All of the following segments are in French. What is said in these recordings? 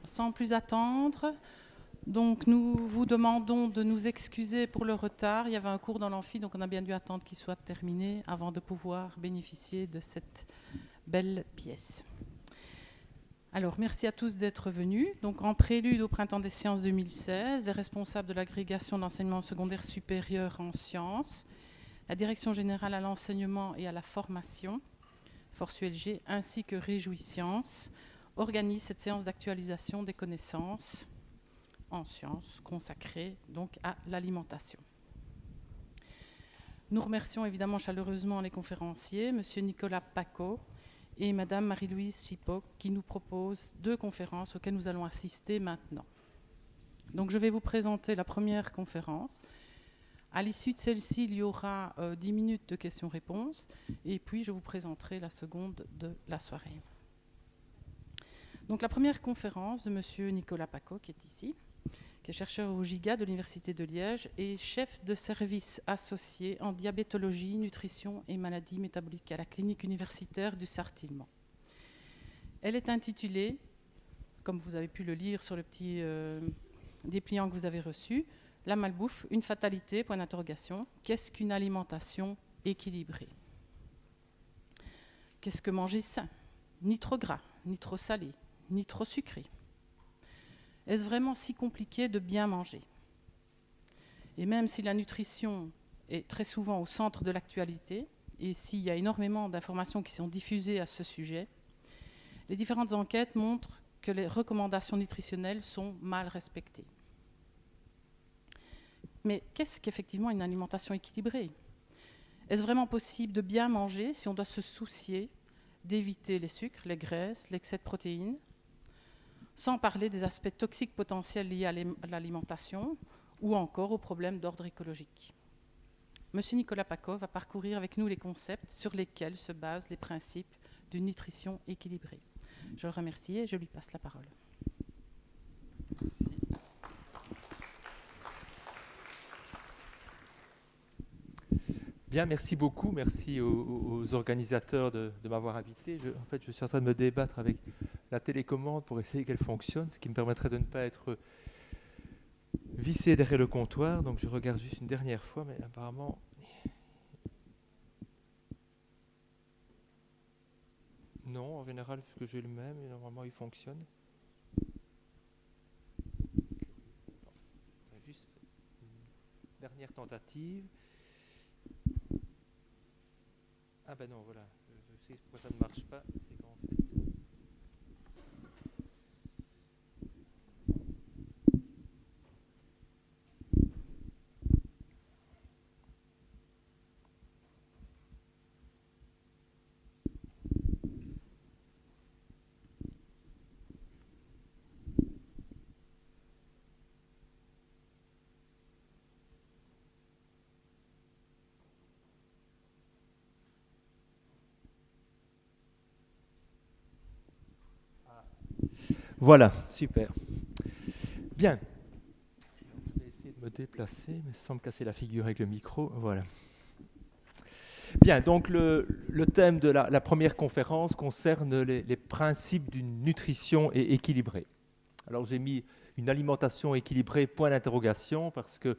sans plus attendre, donc nous vous demandons de nous excuser pour le retard. Il y avait un cours dans l'amphi, donc on a bien dû attendre qu'il soit terminé avant de pouvoir bénéficier de cette belle pièce. Alors, merci à tous d'être venus. Donc, en prélude au Printemps des sciences 2016, les responsables de l'agrégation d'enseignement secondaire supérieur en sciences, la Direction générale à l'enseignement et à la formation, Force ULG, ainsi que Réjouissance, organisent cette séance d'actualisation des connaissances en sciences consacrée donc à l'alimentation. Nous remercions évidemment chaleureusement les conférenciers, M. Nicolas Paco et Mme Marie-Louise Chipot, qui nous proposent 2 conférences auxquelles nous allons assister maintenant. Donc je vais vous présenter la première conférence. À l'issue de celle-ci, il y aura 10 minutes de questions-réponses, et puis je vous présenterai la seconde de la soirée. Donc la première conférence de M. Nicolas Paco, qui est ici, qui est chercheur au GIGA de l'Université de Liège et chef de service associé en diabétologie, nutrition et maladies métaboliques à la clinique universitaire du Sarthe-Ilmont. Elle est intitulée, comme vous avez pu le lire sur le petit dépliant que vous avez reçu, « La malbouffe, une fatalité, point d'interrogation. Qu'est-ce qu'une alimentation équilibrée ?» Qu'est-ce que manger sain? Ni trop gras, ni trop salé, ni trop sucré. Est-ce vraiment si compliqué de bien manger? Et même si la nutrition est très souvent au centre de l'actualité, et s'il y a énormément d'informations qui sont diffusées à ce sujet, les différentes enquêtes montrent que les recommandations nutritionnelles sont mal respectées. Mais qu'est-ce qu'effectivement une alimentation équilibrée? Est-ce vraiment possible de bien manger si on doit se soucier d'éviter les sucres, les graisses, l'excès de protéines, sans parler des aspects toxiques potentiels liés à l'alimentation ou encore aux problèmes d'ordre écologique? Monsieur Nicolas Paco va parcourir avec nous les concepts sur lesquels se basent les principes d'une nutrition équilibrée. Je le remercie et je lui passe la parole. Bien, merci beaucoup. Merci aux organisateurs de m'avoir invité. En fait, je suis en train de me débattre avec la télécommande pour essayer qu'elle fonctionne, ce qui me permettrait de ne pas être vissé derrière le comptoir. Donc, je regarde juste une dernière fois, mais apparemment... Non, en général, ce que j'ai le même, et normalement, il fonctionne. Juste une dernière tentative. Ah ben non, voilà, je sais pourquoi ça ne marche pas, c'est qu'en fait... Voilà, super. Bien. Je vais essayer de me déplacer, mais sans me casser la figure avec le micro. Voilà. Bien, donc le thème de la première conférence concerne les principes d'une nutrition équilibrée. Alors j'ai mis une alimentation équilibrée, point d'interrogation, parce que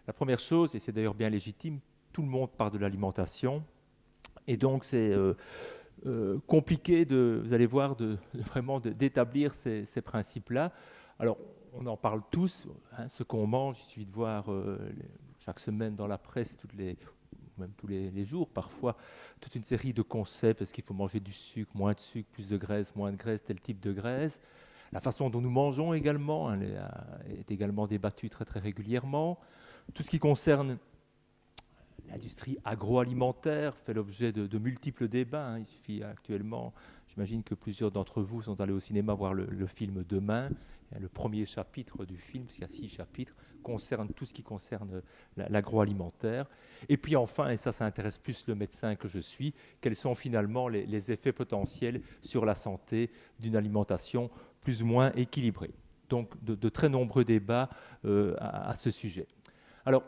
la première chose, et c'est d'ailleurs bien légitime, tout le monde parle de l'alimentation, et donc c'est compliqué, vous allez voir, vraiment d'établir ces principes-là. Alors, on en parle tous, hein, ce qu'on mange, il suffit de voir chaque semaine dans la presse, même tous les jours parfois, toute une série de concepts, est-ce qu'il faut manger du sucre, moins de sucre, plus de graisse, moins de graisse, tel type de graisse. La façon dont nous mangeons également est également débattue très très régulièrement. Tout ce qui concerne l'industrie agroalimentaire fait l'objet de multiples débats. Hein. Il suffit actuellement, j'imagine que plusieurs d'entre vous sont allés au cinéma voir le film Demain. Le premier chapitre du film, parce qu'il y a 6 chapitres, concerne tout ce qui concerne l'agroalimentaire. Et puis enfin, et ça intéresse plus le médecin que je suis, quels sont finalement les effets potentiels sur la santé d'une alimentation plus ou moins équilibrée. Donc de très nombreux débats à ce sujet. Alors,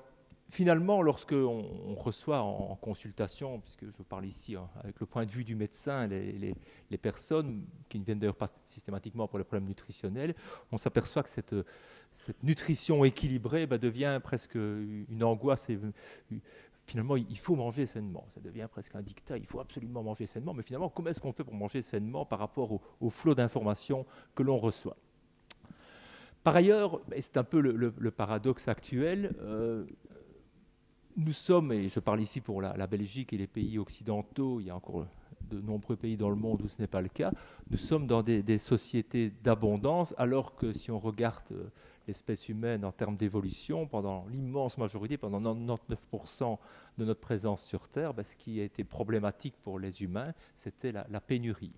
finalement, lorsque on reçoit en consultation, puisque je parle ici avec le point de vue du médecin, les personnes qui ne viennent d'ailleurs pas systématiquement pour les problèmes nutritionnels, on s'aperçoit que cette nutrition équilibrée devient presque une angoisse. Finalement, il faut manger sainement. Ça devient presque un dictat. Il faut absolument manger sainement. Mais finalement, comment est-ce qu'on fait pour manger sainement par rapport au flot d'informations que l'on reçoit? Par ailleurs, et c'est un peu le paradoxe actuel, nous sommes, et je parle ici pour la Belgique et les pays occidentaux, il y a encore de nombreux pays dans le monde où ce n'est pas le cas, nous sommes dans des sociétés d'abondance, alors que si on regarde l'espèce humaine en termes d'évolution, pendant l'immense majorité, pendant 99% de notre présence sur Terre, ce qui a été problématique pour les humains, c'était la pénurie.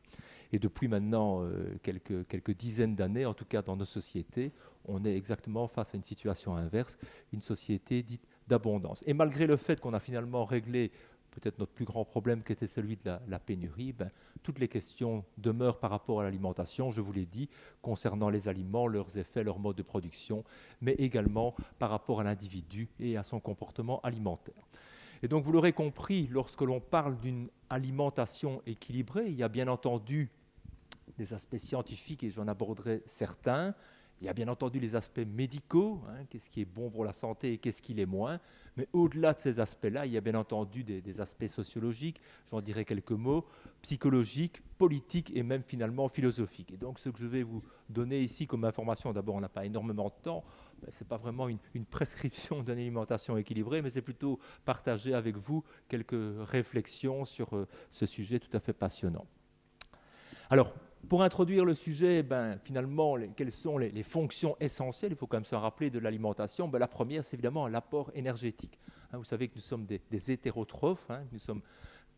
Et depuis maintenant quelques dizaines d'années, en tout cas dans nos sociétés, on est exactement face à une situation inverse, une société dite d'abondance. Et malgré le fait qu'on a finalement réglé peut-être notre plus grand problème qui était celui de la pénurie, toutes les questions demeurent par rapport à l'alimentation, je vous l'ai dit, concernant les aliments, leurs effets, leur mode de production, mais également par rapport à l'individu et à son comportement alimentaire. Et donc vous l'aurez compris, lorsque l'on parle d'une alimentation équilibrée, il y a bien entendu des aspects scientifiques et j'en aborderai certains. Il y a bien entendu les aspects médicaux, qu'est-ce qui est bon pour la santé et qu'est-ce qui l'est moins. Mais au-delà de ces aspects-là, il y a bien entendu des aspects sociologiques, j'en dirai quelques mots, psychologiques, politiques et même finalement philosophiques. Et donc ce que je vais vous donner ici comme information, d'abord on n'a pas énormément de temps, ce n'est pas vraiment une prescription d'une alimentation équilibrée, mais c'est plutôt partager avec vous quelques réflexions sur ce sujet tout à fait passionnant. Alors, pour introduire le sujet, finalement, quelles sont les fonctions essentielles, il faut quand même se rappeler de l'alimentation. La première, c'est évidemment l'apport énergétique. Vous savez que nous sommes des hétérotrophes, nous ne sommes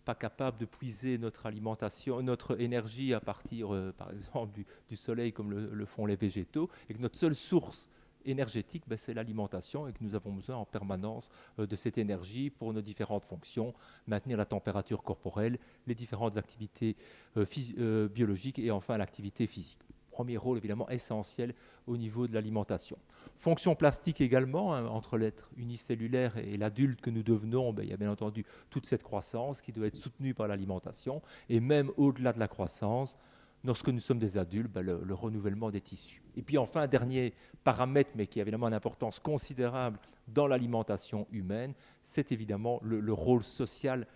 pas capables de puiser notre alimentation, notre énergie à partir, par exemple, du soleil comme le font les végétaux, et que notre seule source énergétique, c'est l'alimentation et que nous avons besoin en permanence de cette énergie pour nos différentes fonctions, maintenir la température corporelle, les différentes activités biologiques et enfin l'activité physique. Premier rôle évidemment essentiel au niveau de l'alimentation. Fonction plastique également, entre l'être unicellulaire et l'adulte que nous devenons, il y a bien entendu toute cette croissance qui doit être soutenue par l'alimentation et même au-delà de la croissance, lorsque nous sommes des adultes, le renouvellement des tissus. Et puis enfin, un dernier paramètre, mais qui a évidemment une importance considérable dans l'alimentation humaine, c'est évidemment le rôle social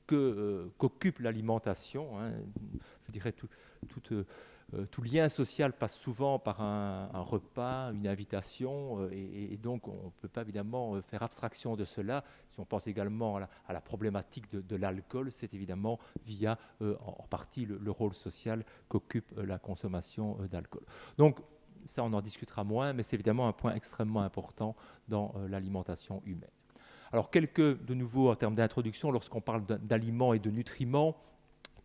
qu'occupe l'alimentation. Je dirais tout lien social passe souvent par un repas, une invitation, et donc on ne peut pas évidemment faire abstraction de cela. Si on pense également à la problématique de l'alcool, c'est évidemment via en partie le rôle social qu'occupe la consommation d'alcool. Donc ça, on en discutera moins, mais c'est évidemment un point extrêmement important dans l'alimentation humaine. Alors de nouveau en termes d'introduction, lorsqu'on parle d'aliments et de nutriments,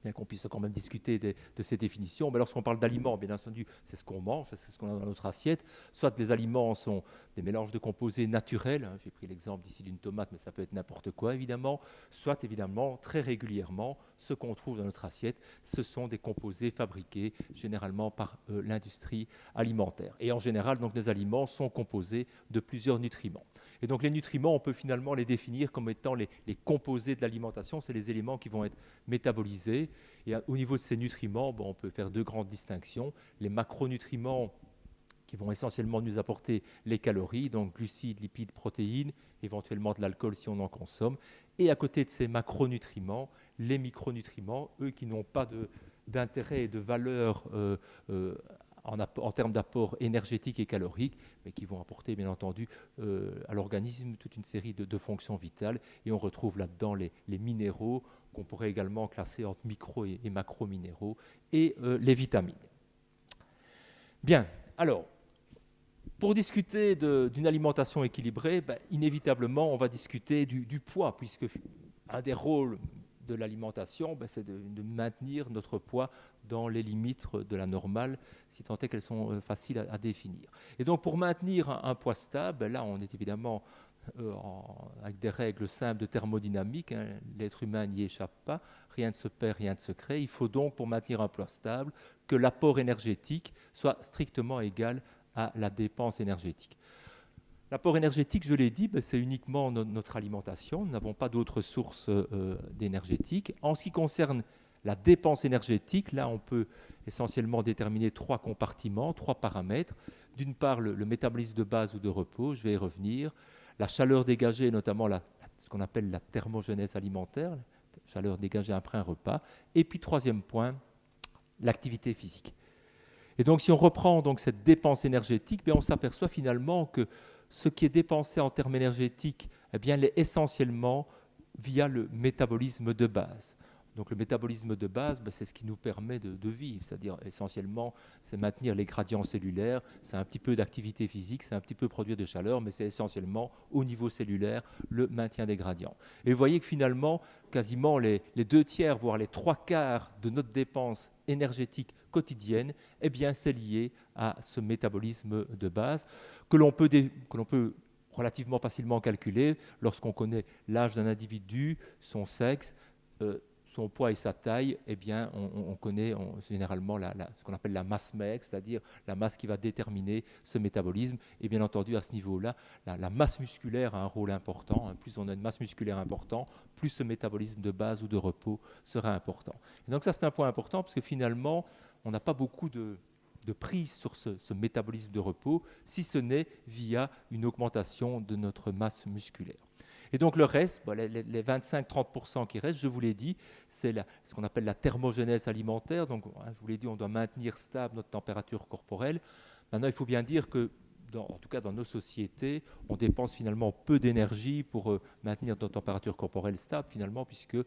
bien qu'on puisse quand même discuter de ces définitions, mais lorsqu'on parle d'aliments, bien entendu, c'est ce qu'on mange, c'est ce qu'on a dans notre assiette. Soit les aliments sont des mélanges de composés naturels, j'ai pris l'exemple ici d'une tomate, mais ça peut être n'importe quoi évidemment, soit évidemment, très régulièrement, ce qu'on trouve dans notre assiette, ce sont des composés fabriqués généralement par l'industrie alimentaire. Et en général, donc, les aliments sont composés de plusieurs nutriments. Et donc les nutriments, on peut finalement les définir comme étant les composés de l'alimentation, c'est les éléments qui vont être métabolisés. Et au niveau de ces nutriments, on peut faire deux grandes distinctions. Les macronutriments qui vont essentiellement nous apporter les calories, donc glucides, lipides, protéines, éventuellement de l'alcool si on en consomme. Et à côté de ces macronutriments, les micronutriments, eux qui n'ont pas d'intérêt et de valeur en termes d'apport énergétique et calorique, mais qui vont apporter bien entendu à l'organisme toute une série de fonctions vitales. Et on retrouve là-dedans les minéraux, qu'on pourrait également classer entre micro et macro-minéraux, et les vitamines. Bien, alors, pour discuter d'une alimentation équilibrée, inévitablement, on va discuter du poids, puisque un des rôles de l'alimentation, c'est de maintenir notre poids dans les limites de la normale, si tant est qu'elles sont faciles à définir. Et donc, pour maintenir un poids stable, là, on est évidemment avec des règles simples de thermodynamique, l'être humain n'y échappe pas, rien ne se perd, rien ne se crée. Il faut donc, pour maintenir un poids stable, que l'apport énergétique soit strictement égal à la dépense énergétique. L'apport énergétique, je l'ai dit, c'est uniquement notre alimentation. Nous n'avons pas d'autres sources d'énergétique. En ce qui concerne la dépense énergétique, là, on peut essentiellement déterminer 3 compartiments, 3 paramètres. D'une part, le métabolisme de base ou de repos, je vais y revenir. La chaleur dégagée, notamment ce qu'on appelle la thermogenèse alimentaire, la chaleur dégagée après un repas. Et puis, troisième point, l'activité physique. Et donc, si on reprend donc, cette dépense énergétique, on s'aperçoit finalement que ce qui est dépensé en termes énergétiques, eh bien, l'est essentiellement via le métabolisme de base. Donc le métabolisme de base, c'est ce qui nous permet de vivre, c'est-à-dire essentiellement, c'est maintenir les gradients cellulaires, c'est un petit peu d'activité physique, c'est un petit peu produire de chaleur, mais c'est essentiellement au niveau cellulaire le maintien des gradients. Et vous voyez que finalement, quasiment les 2/3, voire les 3/4 de notre dépense énergétique quotidienne, eh bien, c'est lié à ce métabolisme de base que l'on peut relativement facilement calculer lorsqu'on connaît l'âge d'un individu, son sexe, son poids et sa taille. Eh bien, on connaît généralement ce qu'on appelle la masse maigre, c'est-à-dire la masse qui va déterminer ce métabolisme. Et bien entendu, à ce niveau-là, la masse musculaire a un rôle important. Plus on a une masse musculaire importante, plus ce métabolisme de base ou de repos sera important. Et donc ça, c'est un point important parce que finalement, on n'a pas beaucoup de prise sur ce métabolisme de repos, si ce n'est via une augmentation de notre masse musculaire. Et donc le reste, les 25-30% qui restent, je vous l'ai dit, c'est ce qu'on appelle la thermogenèse alimentaire. Donc je vous l'ai dit, on doit maintenir stable notre température corporelle. Maintenant, il faut bien dire que, en tout cas dans nos sociétés, on dépense finalement peu d'énergie pour maintenir notre température corporelle stable, finalement, puisque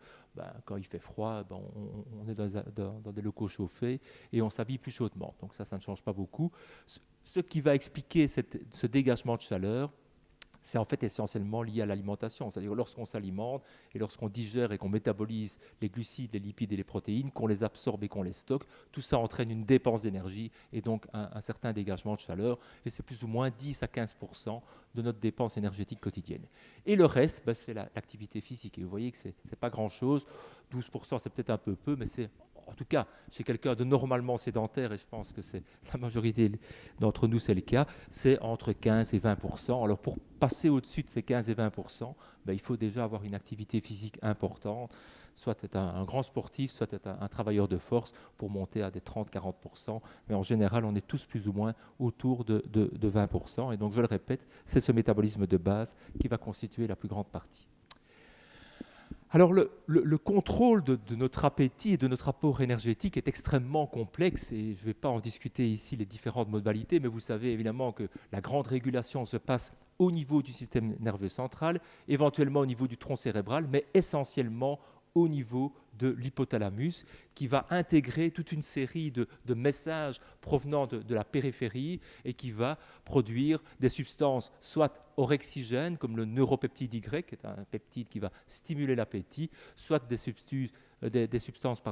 quand il fait froid, on est dans des locaux chauffés et on s'habille plus chaudement. Donc ça ne change pas beaucoup. Ce qui va expliquer ce dégagement de chaleur, c'est en fait essentiellement lié à l'alimentation. C'est-à-dire lorsqu'on s'alimente et lorsqu'on digère et qu'on métabolise les glucides, les lipides et les protéines, qu'on les absorbe et qu'on les stocke, tout ça entraîne une dépense d'énergie et donc un certain dégagement de chaleur. Et c'est plus ou moins 10 à 15% de notre dépense énergétique quotidienne. Et le reste, c'est l'activité physique. Et vous voyez que ce n'est pas grand-chose. 12%, c'est peut-être un peu mais c'est... En tout cas, chez quelqu'un de normalement sédentaire, et je pense que c'est la majorité d'entre nous, c'est le cas, c'est entre 15 et 20%. Alors pour passer au-dessus de ces 15 et 20%, il faut déjà avoir une activité physique importante, soit être un grand sportif, soit être un travailleur de force pour monter à des 30-40%. Mais en général, on est tous plus ou moins autour de 20%. Et donc, je le répète, c'est ce métabolisme de base qui va constituer la plus grande partie. Alors le contrôle de notre appétit et de notre apport énergétique est extrêmement complexe et je ne vais pas en discuter ici les différentes modalités, mais vous savez évidemment que la grande régulation se passe au niveau du système nerveux central, éventuellement au niveau du tronc cérébral, mais essentiellement au niveau de l'hypothalamus qui va intégrer toute une série de messages provenant de la périphérie et qui va produire des substances soit orexigènes comme le neuropeptide Y, qui est un peptide qui va stimuler l'appétit, soit des substances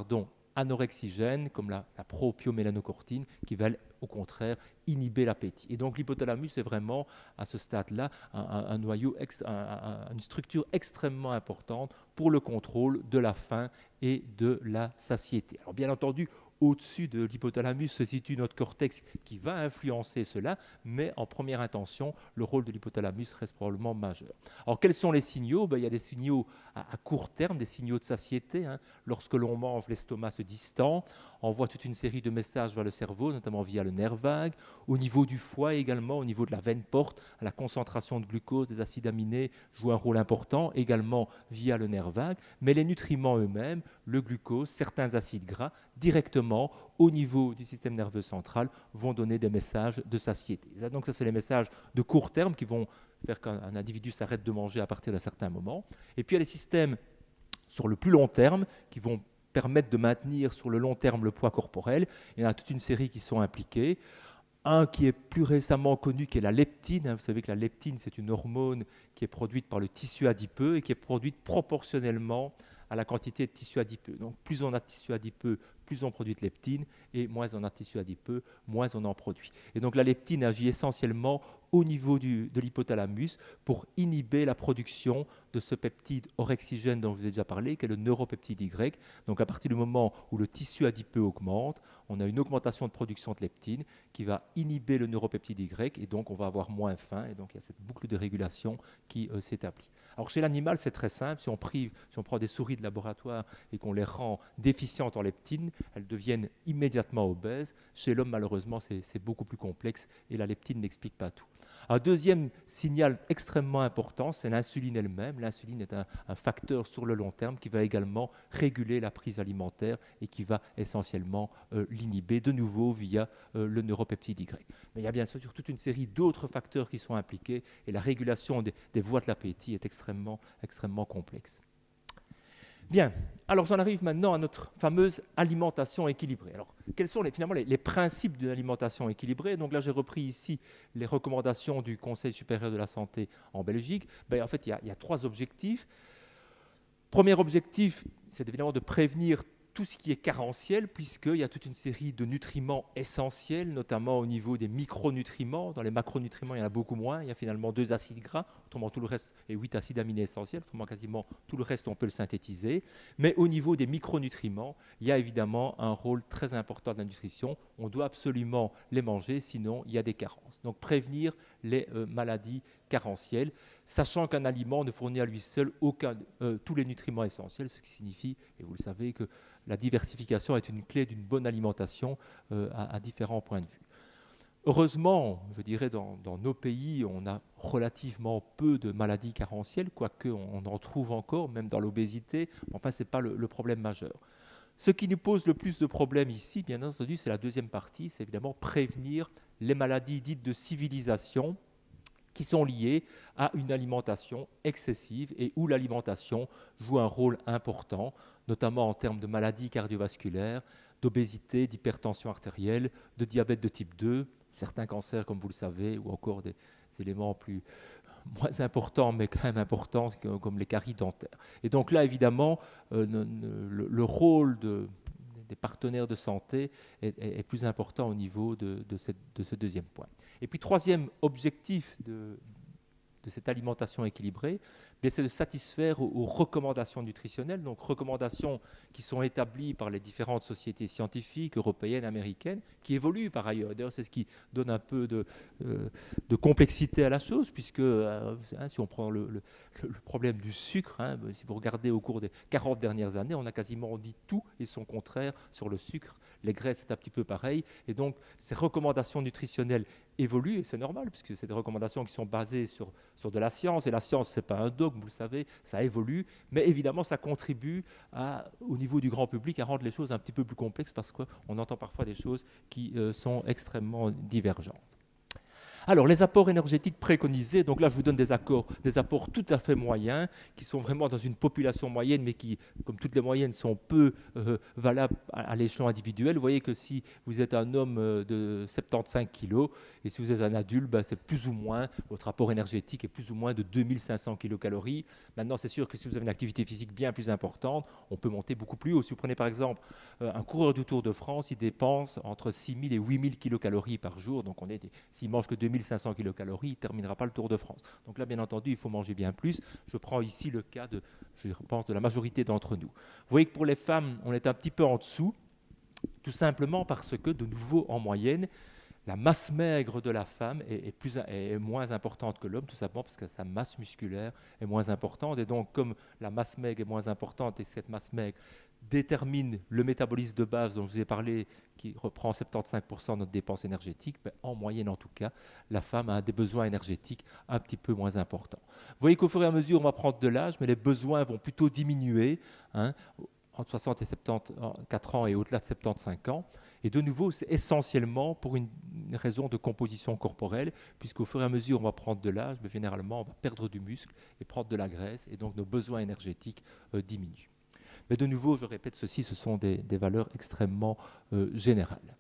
anorexigènes comme la propiomélanocortine qui va au contraire inhiber l'appétit. Et donc l'hypothalamus est vraiment à ce stade-là un noyau, une structure extrêmement importante pour le contrôle de la faim et de la satiété. Alors bien entendu, au-dessus de l'hypothalamus se situe notre cortex qui va influencer cela, mais en première intention, le rôle de l'hypothalamus reste probablement majeur. Alors quels sont les signaux ? Il y a des signaux à court terme, des signaux de satiété. Lorsque l'on mange, l'estomac se distend, envoie toute une série de messages vers le cerveau, notamment via le nerf vague. Au niveau du foie également, au niveau de la veine porte, la concentration de glucose, des acides aminés joue un rôle important, également via le nerf vague. Mais les nutriments eux-mêmes, le glucose, certains acides gras, directement au niveau du système nerveux central, vont donner des messages de satiété. Donc ça, c'est les messages de court terme qui vont faire qu'un individu s'arrête de manger à partir d'un certain moment. Et puis il y a les systèmes sur le plus long terme qui vont permettre de maintenir sur le long terme le poids corporel. Il y en a toute une série qui sont impliqués. Un qui est plus récemment connu, qui est la leptine. Vous savez que la leptine, c'est une hormone qui est produite par le tissu adipeux et qui est produite proportionnellement à la quantité de tissu adipeux. Donc plus on a de tissu adipeux, plus on produit de leptine, et moins on a de tissu adipeux, moins on en produit. Et donc la leptine agit essentiellement au niveau de l'hypothalamus pour inhiber la production de ce peptide orexigène dont je vous ai déjà parlé, qui est le neuropeptide Y. Donc à partir du moment où le tissu adipeux augmente, on a une augmentation de production de leptine qui va inhiber le neuropeptide Y, et donc on va avoir moins faim, et donc il y a cette boucle de régulation qui s'établit. Alors chez l'animal, c'est très simple. Si on prend des souris de laboratoire et qu'on les rend déficientes en leptine, elles deviennent immédiatement obèses. Chez l'homme, malheureusement, c'est beaucoup plus complexe et la leptine n'explique pas tout. Un deuxième signal extrêmement important, c'est l'insuline elle-même. L'insuline est un facteur sur le long terme qui va également réguler la prise alimentaire et qui va essentiellement l'inhiber de nouveau via le neuropeptide Y. Mais il y a bien sûr toute une série d'autres facteurs qui sont impliqués et la régulation des voies de l'appétit est extrêmement complexe. Bien, alors j'en arrive maintenant à notre fameuse alimentation équilibrée. Alors, quels sont finalement les principes d'une alimentation équilibrée? Donc là, j'ai repris ici les recommandations du Conseil supérieur de la santé en Belgique. En fait, il y a 3 objectifs. Premier objectif, c'est évidemment de prévenir tout ce qui est carentiel, puisqu'il y a toute une série de nutriments essentiels, notamment au niveau des micronutriments. Dans les macronutriments, il y en a beaucoup moins. Il y a finalement 2 acides gras, autrement tout le reste, et 8 acides aminés essentiels, autrement quasiment tout le reste, on peut le synthétiser. Mais au niveau des micronutriments, il y a évidemment un rôle très important de la nutrition. On doit absolument les manger, sinon il y a des carences. Donc prévenir les maladies carentielles, sachant qu'un aliment ne fournit à lui seul tous les nutriments essentiels, ce qui signifie, et vous le savez, que la diversification est une clé d'une bonne alimentation à différents points de vue. Heureusement, je dirais, dans nos pays, on a relativement peu de maladies carentielles, quoique on en trouve encore, même dans l'obésité. Enfin, ce n'est pas le problème majeur. Ce qui nous pose le plus de problèmes ici, bien entendu, c'est la deuxième partie, c'est évidemment prévenir les maladies dites de civilisation, qui sont liées à une alimentation excessive et où l'alimentation joue un rôle important, notamment en termes de maladies cardiovasculaires, d'obésité, d'hypertension artérielle, de diabète de type 2, certains cancers, comme vous le savez, ou encore des éléments moins importants, mais quand même importants, comme les caries dentaires. Et donc là, évidemment, le rôle des partenaires de santé est plus important au niveau de ce deuxième point. Et puis, troisième objectif de cette alimentation équilibrée, c'est de satisfaire aux recommandations nutritionnelles, donc recommandations qui sont établies par les différentes sociétés scientifiques, européennes, américaines, qui évoluent par ailleurs. D'ailleurs, c'est ce qui donne un peu de complexité à la chose, puisque si on prend le problème du sucre, si vous regardez au cours des 40 dernières années, on a quasiment dit tout et son contraire sur le sucre. Les graisses, c'est un petit peu pareil. Et donc, ces recommandations nutritionnelles évoluent, et c'est normal, puisque c'est des recommandations qui sont basées sur de la science, et la science, ce n'est pas un dogme, vous le savez, ça évolue, mais évidemment, ça contribue au niveau du grand public à rendre les choses un petit peu plus complexes, parce qu'on entend parfois des choses qui sont extrêmement divergentes. Alors, les apports énergétiques préconisés, donc là, je vous donne des apports tout à fait moyens, qui sont vraiment dans une population moyenne, mais qui, comme toutes les moyennes, sont peu valables à l'échelon individuel. Vous voyez que si vous êtes un homme de 75 kg, et si vous êtes un adulte, c'est plus ou moins, votre apport énergétique est plus ou moins de 2500 kcal. Maintenant, c'est sûr que si vous avez une activité physique bien plus importante, on peut monter beaucoup plus haut. Si vous prenez par exemple un coureur du Tour de France, il dépense entre 6000 et 8000 kcal par jour, donc s'il mange que 2500 kcal, il ne terminera pas le Tour de France. Donc là, bien entendu, il faut manger bien plus. Je prends ici le cas je pense, de la majorité d'entre nous. Vous voyez que pour les femmes, on est un petit peu en dessous, tout simplement parce que, de nouveau, en moyenne, la masse maigre de la femme est moins importante que l'homme, tout simplement parce que sa masse musculaire est moins importante. Et donc, comme la masse maigre est moins importante et cette masse maigre détermine le métabolisme de base dont je vous ai parlé, qui reprend 75% de notre dépense énergétique, en moyenne en tout cas, la femme a des besoins énergétiques un petit peu moins importants. Vous voyez qu'au fur et à mesure, on va prendre de l'âge, mais les besoins vont plutôt diminuer, entre 60 et 74 ans et au-delà de 75 ans. Et de nouveau, c'est essentiellement pour une raison de composition corporelle, puisqu'au fur et à mesure, on va prendre de l'âge, mais généralement, on va perdre du muscle et prendre de la graisse, et donc nos besoins énergétiques diminuent. Mais de nouveau, je répète ceci, ce sont des valeurs extrêmement générales.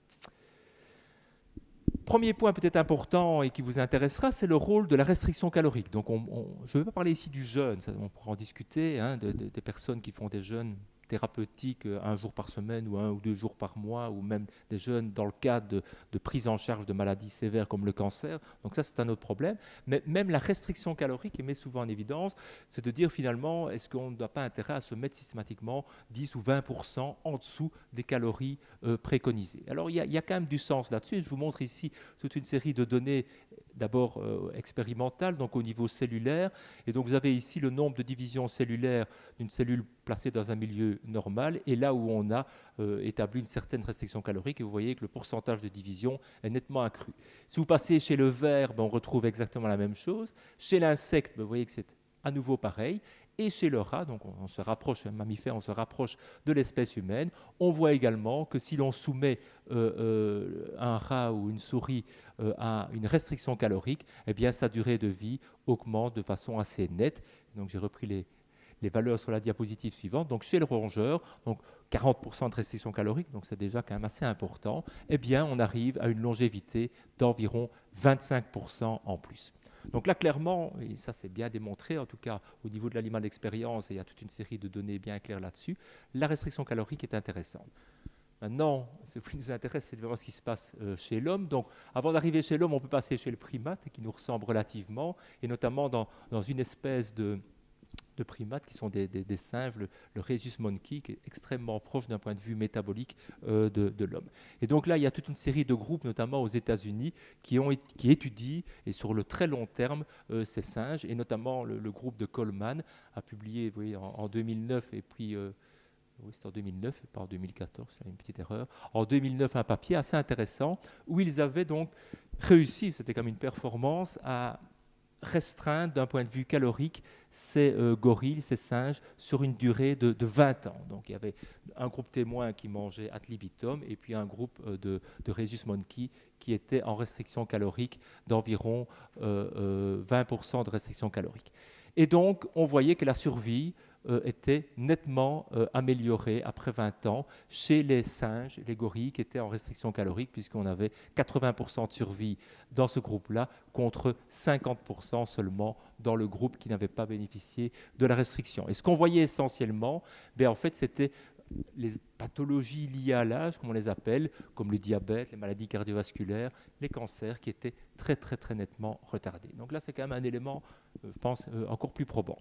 Premier point peut-être important et qui vous intéressera, c'est le rôle de la restriction calorique. Donc je ne vais pas parler ici du jeûne, on pourra en discuter, des personnes qui font des jeûnes thérapeutiques 1 jour par semaine ou 1 ou 2 jours par mois, ou même des jeunes dans le cadre de prise en charge de maladies sévères comme le cancer. Donc ça, c'est un autre problème. Mais même la restriction calorique est mise souvent en évidence, c'est de dire finalement, est-ce qu'on n'a pas intérêt à se mettre systématiquement 10 ou 20% en dessous des calories préconisées. Alors il y a quand même du sens là-dessus. Je vous montre ici toute une série de données d'abord expérimentales, donc au niveau cellulaire. Et donc vous avez ici le nombre de divisions cellulaires d'une cellule placée dans un milieu normal, et là où on a établi une certaine restriction calorique, et vous voyez que le pourcentage de division est nettement accru. Si vous passez chez le ver, on retrouve exactement la même chose. Chez l'insecte, vous voyez que c'est à nouveau pareil. Et chez le rat, donc on se rapproche, un mammifère, on se rapproche de l'espèce humaine, on voit également que si l'on soumet un rat ou une souris à une restriction calorique, eh bien sa durée de vie augmente de façon assez nette. Donc j'ai repris les valeurs sur la diapositive suivante. Donc chez le rongeur, donc 40% de restriction calorique, donc c'est déjà quand même assez important, eh bien on arrive à une longévité d'environ 25% en plus. Donc là, clairement, et ça c'est bien démontré, en tout cas au niveau de l'aliment d'expérience, et il y a toute une série de données bien claires là-dessus, la restriction calorique est intéressante. Maintenant, ce qui nous intéresse, c'est de voir ce qui se passe chez l'homme. Donc, avant d'arriver chez l'homme, on peut passer chez le primate, qui nous ressemble relativement, et notamment dans une espèce de primates qui sont des singes, le rhesus monkey, qui est extrêmement proche d'un point de vue métabolique de l'homme. Et donc là, il y a toute une série de groupes, notamment aux États-Unis, qui étudient, et sur le très long terme, ces singes, et notamment le groupe de Coleman a publié, vous voyez, en 2009, et puis... oui, c'est en 2009, pas en 2014, c'est une petite erreur. En 2009, un papier assez intéressant où ils avaient donc réussi, c'était comme une performance, à restreindre d'un point de vue calorique ces gorilles, ces singes, sur une durée de 20 ans. Donc il y avait un groupe témoin qui mangeait ad libitum et puis un groupe de rhesus monkey qui était en restriction calorique d'environ 20% de restriction calorique. Et donc on voyait que la survie était nettement améliorée après 20 ans chez les singes, les gorilles qui étaient en restriction calorique, puisqu'on avait 80% de survie dans ce groupe-là contre 50% seulement dans le groupe qui n'avait pas bénéficié de la restriction. Et ce qu'on voyait essentiellement, en fait, c'était les pathologies liées à l'âge, comme on les appelle, comme le diabète, les maladies cardiovasculaires, les cancers, qui étaient très, très, très nettement retardés. Donc là, c'est quand même un élément, je pense, encore plus probant.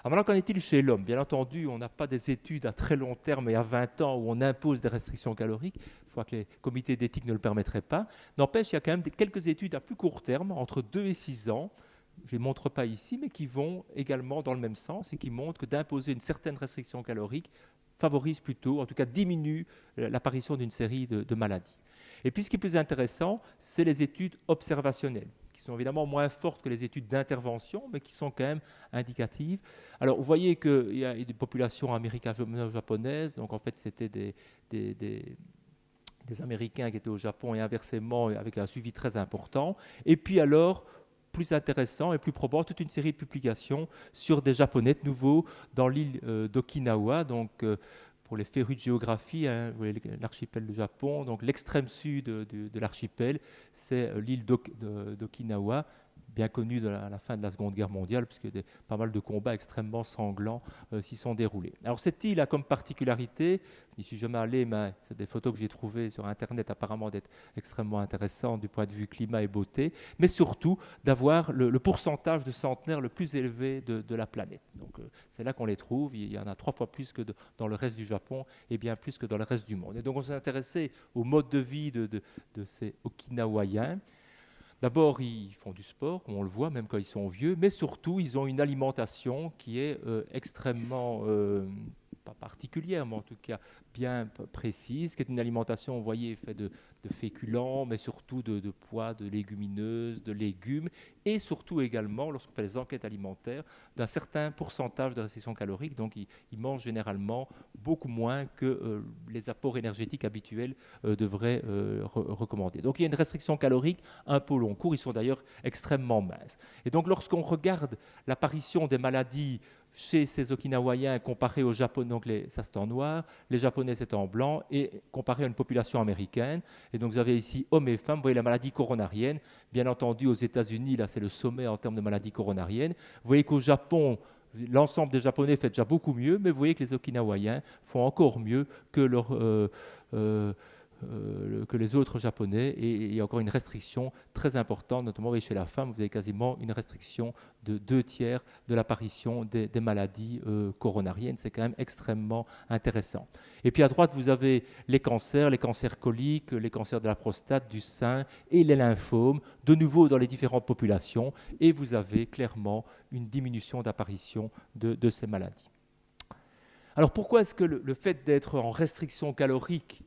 Alors maintenant, qu'en est-il chez l'homme? Bien entendu, on n'a pas des études à très long terme et à 20 ans où on impose des restrictions caloriques. Je crois que les comités d'éthique ne le permettraient pas. N'empêche, il y a quand même quelques études à plus court terme, entre 2 et 6 ans, je ne les montre pas ici, mais qui vont également dans le même sens et qui montrent que d'imposer une certaine restriction calorique favorise plutôt, en tout cas diminue l'apparition d'une série de maladies. Et puis ce qui est plus intéressant, c'est les études observationnelles, qui sont évidemment moins fortes que les études d'intervention, mais qui sont quand même indicatives. Alors, vous voyez qu'il y a des populations américano-japonaises, donc en fait, c'était des Américains qui étaient au Japon et inversement, avec un suivi très important. Et puis alors, plus intéressant et plus probant, toute une série de publications sur des Japonais de nouveau dans l'île d'Okinawa, donc pour les férus de géographie, hein, vous voyez l'archipel du Japon, donc l'extrême sud de l'archipel, c'est l'île d'Okinawa, bien connue de la fin de la Seconde Guerre mondiale, puisque pas mal de combats extrêmement sanglants s'y sont déroulés. Alors cette île a comme particularité, je n'y suis jamais allé, mais c'est des photos que j'ai trouvées sur Internet apparemment d'être extrêmement intéressantes du point de vue climat et beauté, mais surtout d'avoir le pourcentage de centenaires le plus élevé de la planète. Donc c'est là qu'on les trouve, il y en a 3 fois plus que dans le reste du Japon et bien plus que dans le reste du monde. Et donc on s'est intéressé au mode de vie de ces Okinawaïens. D'abord, ils font du sport, comme on le voit, même quand ils sont vieux, mais surtout, ils ont une alimentation qui est extrêmement, pas particulière, mais en tout cas bien précise, qui est une alimentation, vous voyez, faite de féculents, mais surtout de pois, de légumineuses, de légumes, et surtout également, lorsqu'on fait des enquêtes alimentaires, d'un certain pourcentage de restriction calorique. Donc, ils mangent généralement beaucoup moins que les apports énergétiques habituels devraient recommander. Donc, il y a une restriction calorique un peu long cours. Ils sont d'ailleurs extrêmement minces. Et donc, lorsqu'on regarde l'apparition des maladies chez ces Okinawaïens comparé au Japon, donc ça c'est en noir, les Japonais c'est en blanc, et comparé à une population américaine. Et donc vous avez ici hommes et femmes, vous voyez la maladie coronarienne, bien entendu aux États-Unis, là c'est le sommet en termes de maladie coronarienne. Vous voyez qu'au Japon, L'ensemble des Japonais fait déjà beaucoup mieux, mais vous voyez que les Okinawaïens font encore mieux que que les autres Japonais, et il y a encore une restriction très importante, notamment chez la femme, vous avez quasiment une restriction de 2/3 de l'apparition des maladies coronariennes. C'est quand même extrêmement intéressant. Et puis à droite, vous avez les cancers coliques, les cancers de la prostate, du sein et les lymphomes, de nouveau dans les différentes populations, et vous avez clairement une diminution d'apparition de ces maladies. Alors pourquoi est-ce que le fait d'être en restriction calorique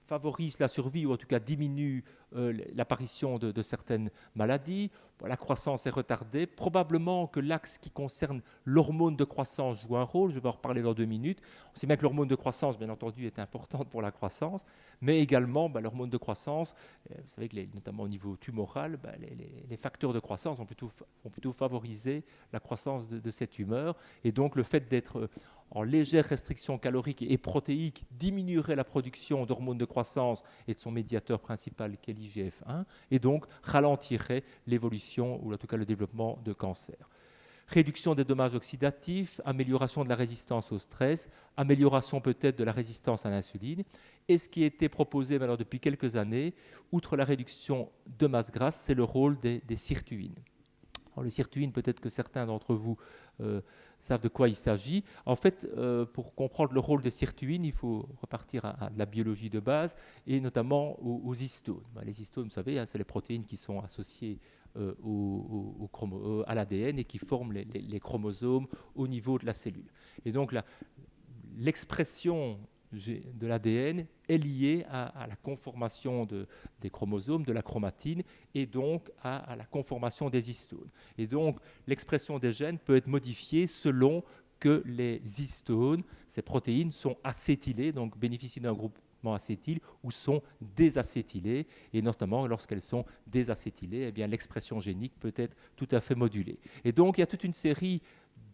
favorise la survie, ou en tout cas diminue l'apparition de certaines maladies? La croissance est retardée. Probablement que l'axe qui concerne l'hormone de croissance joue un rôle. Je vais en reparler dans 2 minutes. On sait bien que l'hormone de croissance, bien entendu, est importante pour la croissance, mais également l'hormone de croissance, vous savez que notamment au niveau tumoral, les facteurs de croissance vont plutôt favoriser la croissance de ces tumeurs. Et donc le fait d'être en légère restriction calorique et protéique diminuerait la production d'hormones de croissance et de son médiateur principal qui est l'IGF-1, et donc ralentirait l'évolution ou en tout cas le développement de cancer. Réduction des dommages oxydatifs, amélioration de la résistance au stress, amélioration peut-être de la résistance à l'insuline. Et ce qui a été proposé maintenant depuis quelques années, outre la réduction de masse grasse, c'est le rôle des sirtuines. Alors, les sirtuines, peut-être que certains d'entre vous savent de quoi il s'agit. En fait, pour comprendre le rôle des sirtuines, il faut repartir à de la biologie de base, et notamment aux histones. Les histones, vous savez, c'est les protéines qui sont associées à l'ADN et qui forment les chromosomes au niveau de la cellule. Et donc, l'expression de l'ADN est liée à la conformation des chromosomes, de la chromatine, et donc à la conformation des histones. Et donc, l'expression des gènes peut être modifiée selon que les histones, ces protéines, sont acétylées, donc bénéficient d'un groupement acétyl, ou sont désacétylées, et notamment lorsqu'elles sont désacétylées, eh bien, l'expression génique peut être tout à fait modulée. Et donc, il y a toute une série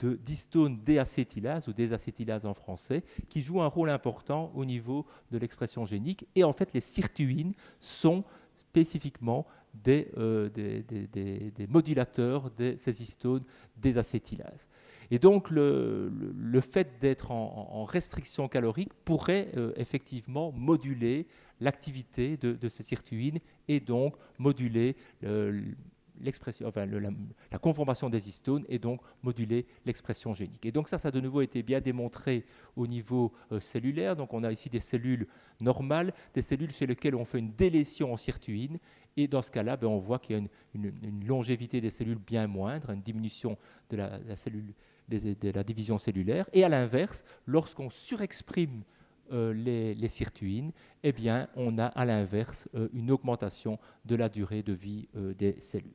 d'histones déacétylase, ou désacétylase en français, qui jouent un rôle important au niveau de l'expression génique. Et en fait, les sirtuines sont spécifiquement des modulateurs de ces histones désacétylases. Et donc, le fait d'être en restriction calorique pourrait effectivement moduler l'activité de ces sirtuines, et donc moduler la conformation des histones, et donc moduler l'expression génique. Et donc ça a de nouveau été bien démontré au niveau cellulaire. Donc on a ici des cellules normales, des cellules chez lesquelles on fait une délétion en sirtuines, et dans ce cas-là, on voit qu'il y a une longévité des cellules bien moindre, une diminution de la division cellulaire. Et à l'inverse, lorsqu'on surexprime les sirtuines, eh bien, on a à l'inverse une augmentation de la durée de vie des cellules.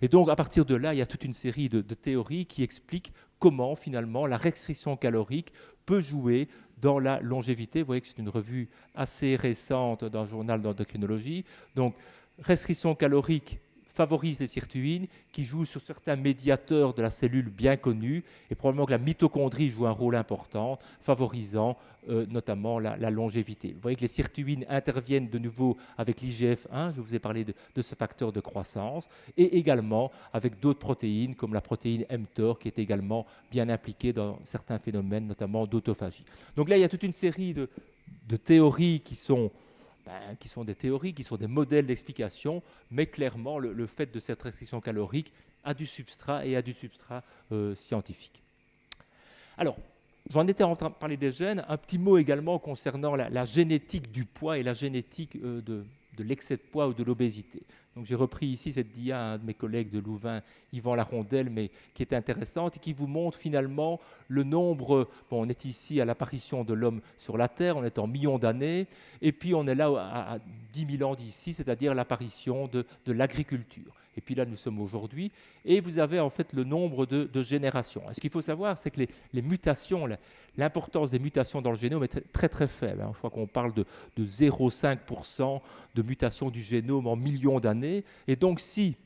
Et donc, à partir de là, il y a toute une série de théories qui expliquent comment, finalement, la restriction calorique peut jouer dans la longévité. Vous voyez que c'est une revue assez récente dans le journal d'endocrinologie. Donc, restriction calorique favorise les sirtuines, qui jouent sur certains médiateurs de la cellule bien connus, et probablement que la mitochondrie joue un rôle important, favorisant notamment la longévité. Vous voyez que les sirtuines interviennent de nouveau avec l'IGF-1, je vous ai parlé de ce facteur de croissance, et également avec d'autres protéines, comme la protéine mTOR, qui est également bien impliquée dans certains phénomènes, notamment d'autophagie. Donc là, il y a toute une série de théories qui sont des théories, qui sont des modèles d'explication, mais clairement, le fait de cette restriction calorique a du substrat scientifique. Alors, j'en étais en train de parler des gènes, un petit mot également concernant la génétique du poids et la génétique de l'excès de poids ou de l'obésité. Donc j'ai repris ici cette dia, un de mes collègues de Louvain, Yvan Larondelle, mais qui est intéressante et qui vous montre finalement le nombre. On est ici à l'apparition de l'homme sur la Terre, on est en millions d'années, et puis on est là à 10 000 ans d'ici, c'est-à-dire l'apparition de l'agriculture. Et puis là, nous sommes aujourd'hui, et vous avez en fait le nombre de générations. Et ce qu'il faut savoir, c'est que les mutations, l'importance des mutations dans le génome est très très faible. Je crois qu'on parle de 0,5% de mutations du génome en millions d'années. Et donc, si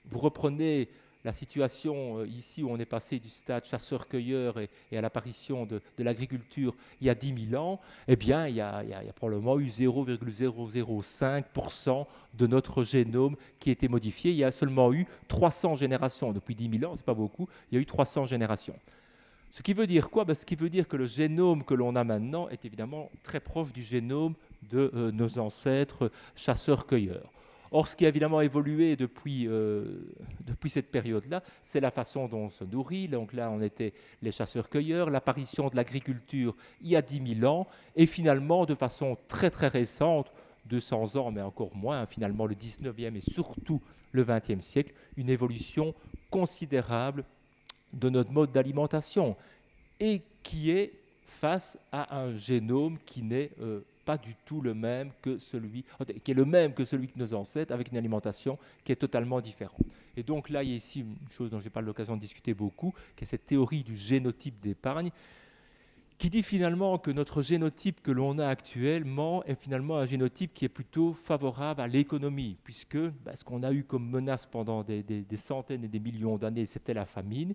vous reprenez la situation ici où on est passé du stade chasseur-cueilleur et à l'apparition de l'agriculture il y a 10 000 ans, eh bien, il y a probablement eu 0,005% de notre génome qui a été modifié. Il y a seulement eu 300 générations. Depuis 10 000 ans, ce n'est pas beaucoup, il y a eu 300 générations. Ce qui veut dire quoi? Ce qui veut dire que le génome que l'on a maintenant est évidemment très proche du génome de nos ancêtres chasseurs-cueilleurs. Or, ce qui a évidemment évolué depuis cette période-là, c'est la façon dont on se nourrit. Donc là, on était les chasseurs-cueilleurs, l'apparition de l'agriculture il y a 10 000 ans, et finalement, de façon très très récente, 200 ans, mais encore moins, finalement le 19e et surtout le 20e siècle, une évolution considérable de notre mode d'alimentation et qui est face à un génome qui n'est pas du tout le même que celui, qui est le même que celui de nos ancêtres, avec une alimentation qui est totalement différente. Et donc là, il y a ici une chose dont je n'ai pas l'occasion de discuter beaucoup, qui est cette théorie du génotype d'épargne, qui dit finalement que notre génotype que l'on a actuellement est finalement un génotype qui est plutôt favorable à l'économie, puisque ce qu'on a eu comme menace pendant des centaines et des millions d'années, c'était la famine,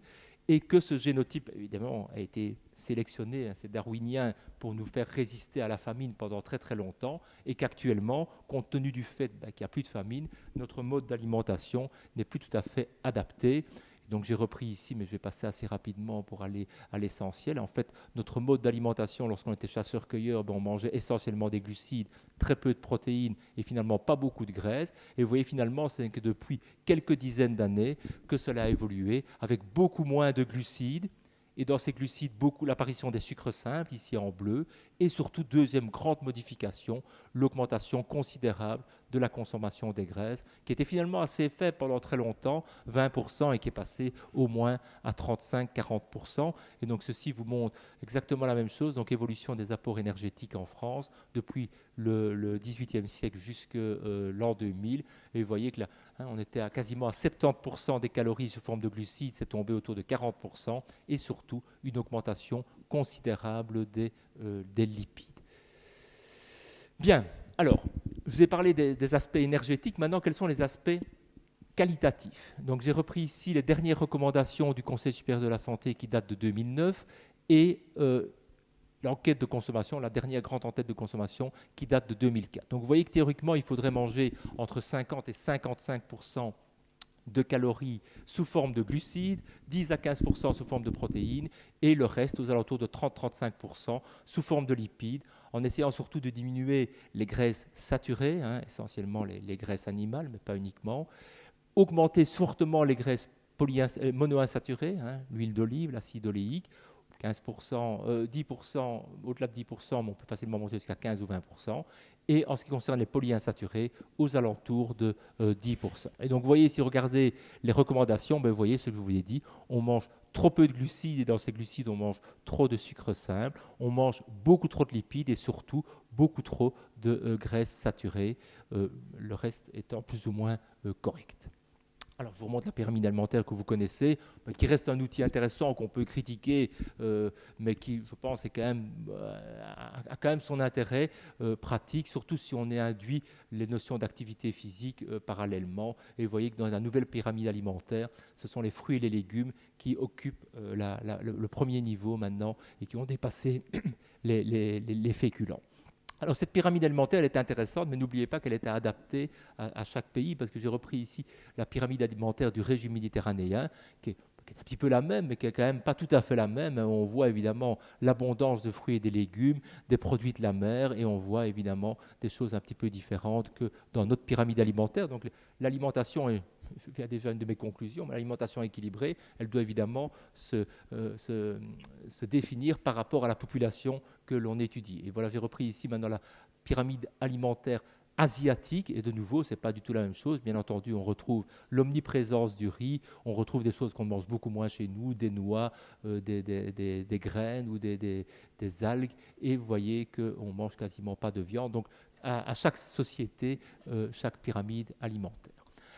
et que ce génotype, évidemment, a été sélectionné, c'est darwinien, pour nous faire résister à la famine pendant très très longtemps, et qu'actuellement, compte tenu du fait qu'il n'y a plus de famine, notre mode d'alimentation n'est plus tout à fait adapté. Donc j'ai repris ici, mais je vais passer assez rapidement pour aller à l'essentiel. En fait, notre mode d'alimentation, lorsqu'on était chasseur-cueilleur, on mangeait essentiellement des glucides, très peu de protéines et finalement pas beaucoup de graisse. Et vous voyez, finalement, c'est que depuis quelques dizaines d'années que cela a évolué, avec beaucoup moins de glucides. Et dans ces glucides, l'apparition des sucres simples, ici en bleu, et surtout, deuxième grande modification, l'augmentation considérable de la consommation des graisses, qui était finalement assez faible pendant très longtemps, 20%, et qui est passé au moins à 35-40%. Et donc ceci vous montre exactement la même chose, donc évolution des apports énergétiques en France depuis le XVIIIe siècle jusqu'à l'an 2000. Et vous voyez que là, on était à quasiment à 70% des calories sous forme de glucides, c'est tombé autour de 40%, et surtout une augmentation considérable des lipides. Bien, alors, je vous ai parlé des aspects énergétiques. Maintenant, quels sont les aspects qualitatifs? Donc, j'ai repris ici les dernières recommandations du Conseil supérieur de la santé qui datent de 2009 et l'enquête de consommation, la dernière grande enquête de consommation qui date de 2004. Donc, vous voyez que théoriquement, il faudrait manger entre 50 et 55% de calories sous forme de glucides, 10 à 15% sous forme de protéines et le reste aux alentours de 30-35% sous forme de lipides, en essayant surtout de diminuer les graisses saturées, essentiellement les graisses animales, mais pas uniquement, augmenter fortement les graisses monoinsaturées, l'huile d'olive, l'acide oléique, 15%, 10%, au-delà de 10%, mais on peut facilement monter jusqu'à 15 ou 20%. Et en ce qui concerne les polyinsaturés, aux alentours de 10%. Et donc, vous voyez, si vous regardez les recommandations, vous voyez ce que je vous ai dit, on mange trop peu de glucides, et dans ces glucides, on mange trop de sucre simple, on mange beaucoup trop de lipides, et surtout, beaucoup trop de graisses saturées, le reste étant plus ou moins correct. Alors, je vous remontre la pyramide alimentaire que vous connaissez, qui reste un outil intéressant qu'on peut critiquer, mais qui, je pense, a quand même son intérêt pratique, surtout si on est induit les notions d'activité physique parallèlement. Et vous voyez que dans la nouvelle pyramide alimentaire, ce sont les fruits et les légumes qui occupent le premier niveau maintenant et qui ont dépassé les féculents. Alors cette pyramide alimentaire, elle est intéressante, mais n'oubliez pas qu'elle était adaptée à chaque pays, parce que j'ai repris ici la pyramide alimentaire du régime méditerranéen, qui est un petit peu la même, mais qui est quand même pas tout à fait la même. On voit évidemment l'abondance de fruits et des légumes, des produits de la mer, et on voit évidemment des choses un petit peu différentes que dans notre pyramide alimentaire. Donc l'alimentation est, je viens déjà à une de mes conclusions, mais l'alimentation équilibrée, elle doit évidemment se définir par rapport à la population que l'on étudie. Et voilà, j'ai repris ici maintenant la pyramide alimentaire asiatique, et de nouveau, ce n'est pas du tout la même chose. Bien entendu, on retrouve l'omniprésence du riz, on retrouve des choses qu'on mange beaucoup moins chez nous, des noix, des graines ou des algues, et vous voyez qu'on ne mange quasiment pas de viande. Donc, à chaque société, chaque pyramide alimentaire.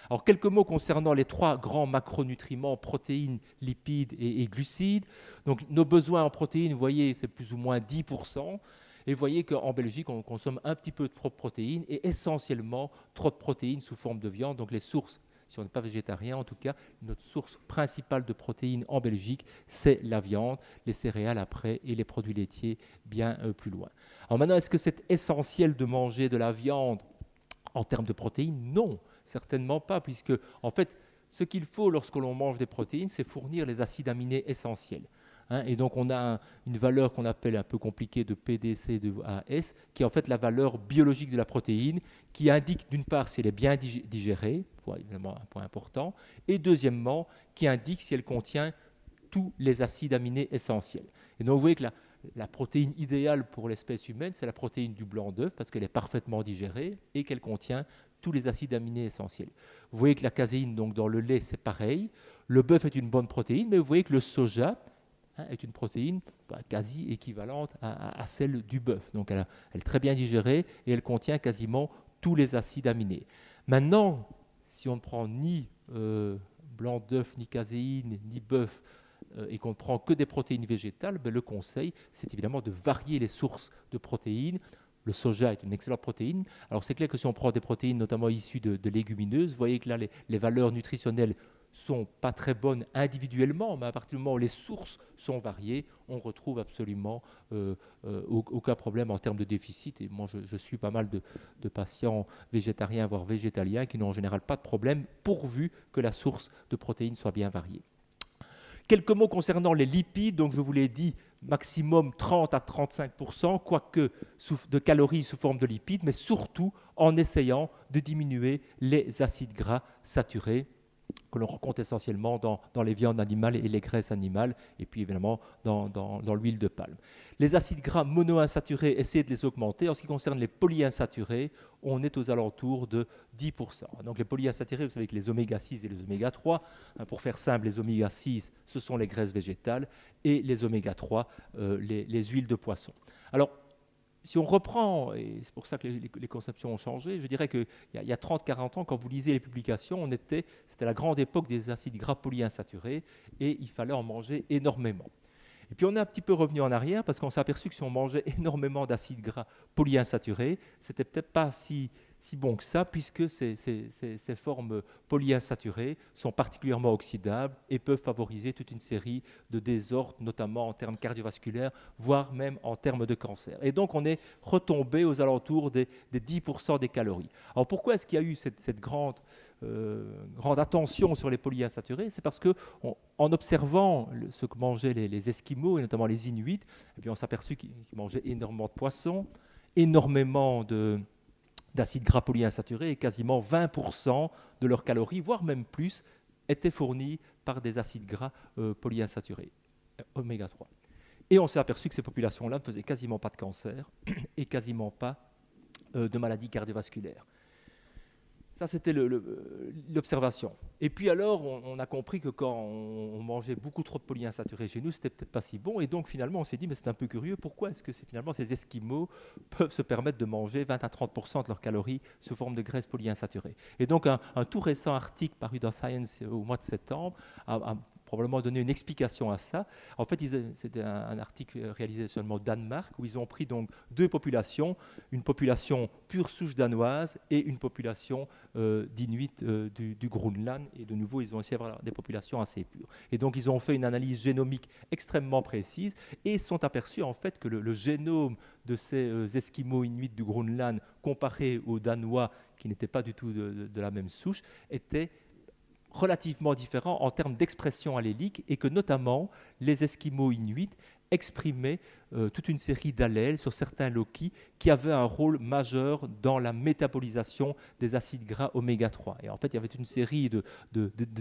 Alors, quelques mots concernant les trois grands macronutriments, protéines, lipides et glucides. Donc, nos besoins en protéines, vous voyez, c'est plus ou moins 10%. Et vous voyez qu'en Belgique, on consomme un petit peu trop de protéines et essentiellement trop de protéines sous forme de viande. Donc, les sources, si on n'est pas végétarien en tout cas, notre source principale de protéines en Belgique, c'est la viande, les céréales après et les produits laitiers bien plus loin. Alors maintenant, est-ce que c'est essentiel de manger de la viande en termes de protéines? Non, certainement pas, puisque en fait, ce qu'il faut lorsque l'on mange des protéines, c'est fournir les acides aminés essentiels. hein, et donc on a une valeur qu'on appelle un peu compliquée de PDC de AS, qui est en fait la valeur biologique de la protéine, qui indique d'une part si elle est bien digérée, évidemment un point important, et deuxièmement, qui indique si elle contient tous les acides aminés essentiels. Et donc vous voyez que la protéine idéale pour l'espèce humaine, c'est la protéine du blanc d'œuf, parce qu'elle est parfaitement digérée et qu'elle contient tous les acides aminés essentiels. Vous voyez que la caséine, donc dans le lait, c'est pareil. Le bœuf est une bonne protéine, mais vous voyez que le soja est une protéine quasi équivalente à celle du bœuf. Donc elle est très bien digérée et elle contient quasiment tous les acides aminés. Maintenant, si on ne prend ni blanc d'œuf, ni caséine, ni bœuf, et qu'on ne prend que des protéines végétales, le conseil, c'est évidemment de varier les sources de protéines. Le soja est une excellente protéine. Alors c'est clair que si on prend des protéines notamment issues de légumineuses, vous voyez que là, les valeurs nutritionnelles sont pas très bonnes individuellement, mais à partir du moment où les sources sont variées, on retrouve absolument aucun problème en termes de déficit. Et moi, je suis pas mal de patients végétariens, voire végétaliens, qui n'ont en général pas de problème, pourvu que la source de protéines soit bien variée. Quelques mots concernant les lipides. Donc, je vous l'ai dit, maximum 30 à 35%, quoique de calories sous forme de lipides, mais surtout en essayant de diminuer les acides gras saturés que l'on rencontre essentiellement dans les viandes animales et les graisses animales, et puis évidemment dans l'huile de palme. Les acides gras monoinsaturés, essayez de les augmenter. En ce qui concerne les polyinsaturés, on est aux alentours de 10%. Donc les polyinsaturés, vous savez que les oméga 6 et les oméga 3, pour faire simple, les oméga 6, ce sont les graisses végétales, et les oméga 3, les huiles de poisson. Alors, si on reprend, et c'est pour ça que les conceptions ont changé, je dirais qu'il y a 30-40 ans, quand vous lisez les publications, c'était la grande époque des acides gras polyinsaturés, et il fallait en manger énormément. Et puis on est un petit peu revenu en arrière, parce qu'on s'est aperçu que si on mangeait énormément d'acides gras polyinsaturés, c'était peut-être pas si bon que ça, puisque ces formes polyinsaturées sont particulièrement oxydables et peuvent favoriser toute une série de désordres, notamment en termes cardiovasculaires, voire même en termes de cancer. Et donc on est retombé aux alentours des 10% des calories. Alors pourquoi est-ce qu'il y a eu cette grande attention sur les polyinsaturés? C'est parce qu'en observant ce que mangeaient les Esquimaux, et notamment les Inuits, et puis on s'est aperçu qu'ils mangeaient énormément de poissons, énormément d'acides gras polyinsaturés, et quasiment 20% de leurs calories, voire même plus, étaient fournis par des acides gras polyinsaturés, oméga 3. Et on s'est aperçu que ces populations-là ne faisaient quasiment pas de cancer et quasiment pas de maladies cardiovasculaires. Ça, c'était l'observation. Et puis alors, on a compris que quand on mangeait beaucoup trop de polyinsaturés chez nous, c'était peut-être pas si bon. Et donc, finalement, on s'est dit, mais c'est un peu curieux, pourquoi est-ce que finalement ces Esquimaux peuvent se permettre de manger 20 à 30% de leurs calories sous forme de graisse polyinsaturée? Et donc, un tout récent article paru dans Science au mois de septembre a probablement donné une explication à ça. En fait, c'était un article réalisé seulement au Danemark, où ils ont pris donc deux populations, une population pure souche danoise et une population d'Inuits du Groenland. Et de nouveau, ils ont essayé d'avoir des populations assez pures. Et donc, ils ont fait une analyse génomique extrêmement précise et sont aperçus en fait que le génome de ces Esquimaux Inuits du Groenland, comparé aux Danois, qui n'étaient pas du tout de la même souche, était relativement différents en termes d'expression allélique, et que notamment les Esquimaux inuits exprimaient toute une série d'allèles sur certains loci qui avaient un rôle majeur dans la métabolisation des acides gras oméga 3. Et en fait, il y avait une série de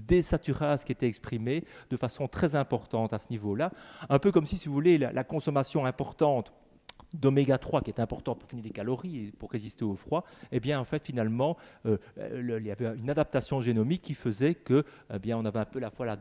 désaturases qui étaient exprimées de façon très importante à ce niveau-là, un peu comme si vous voulez, la consommation importante d'oméga 3 qui est important pour finir les calories et pour résister au froid, eh bien en fait finalement il y avait une adaptation génomique qui faisait que on avait un peu la fois la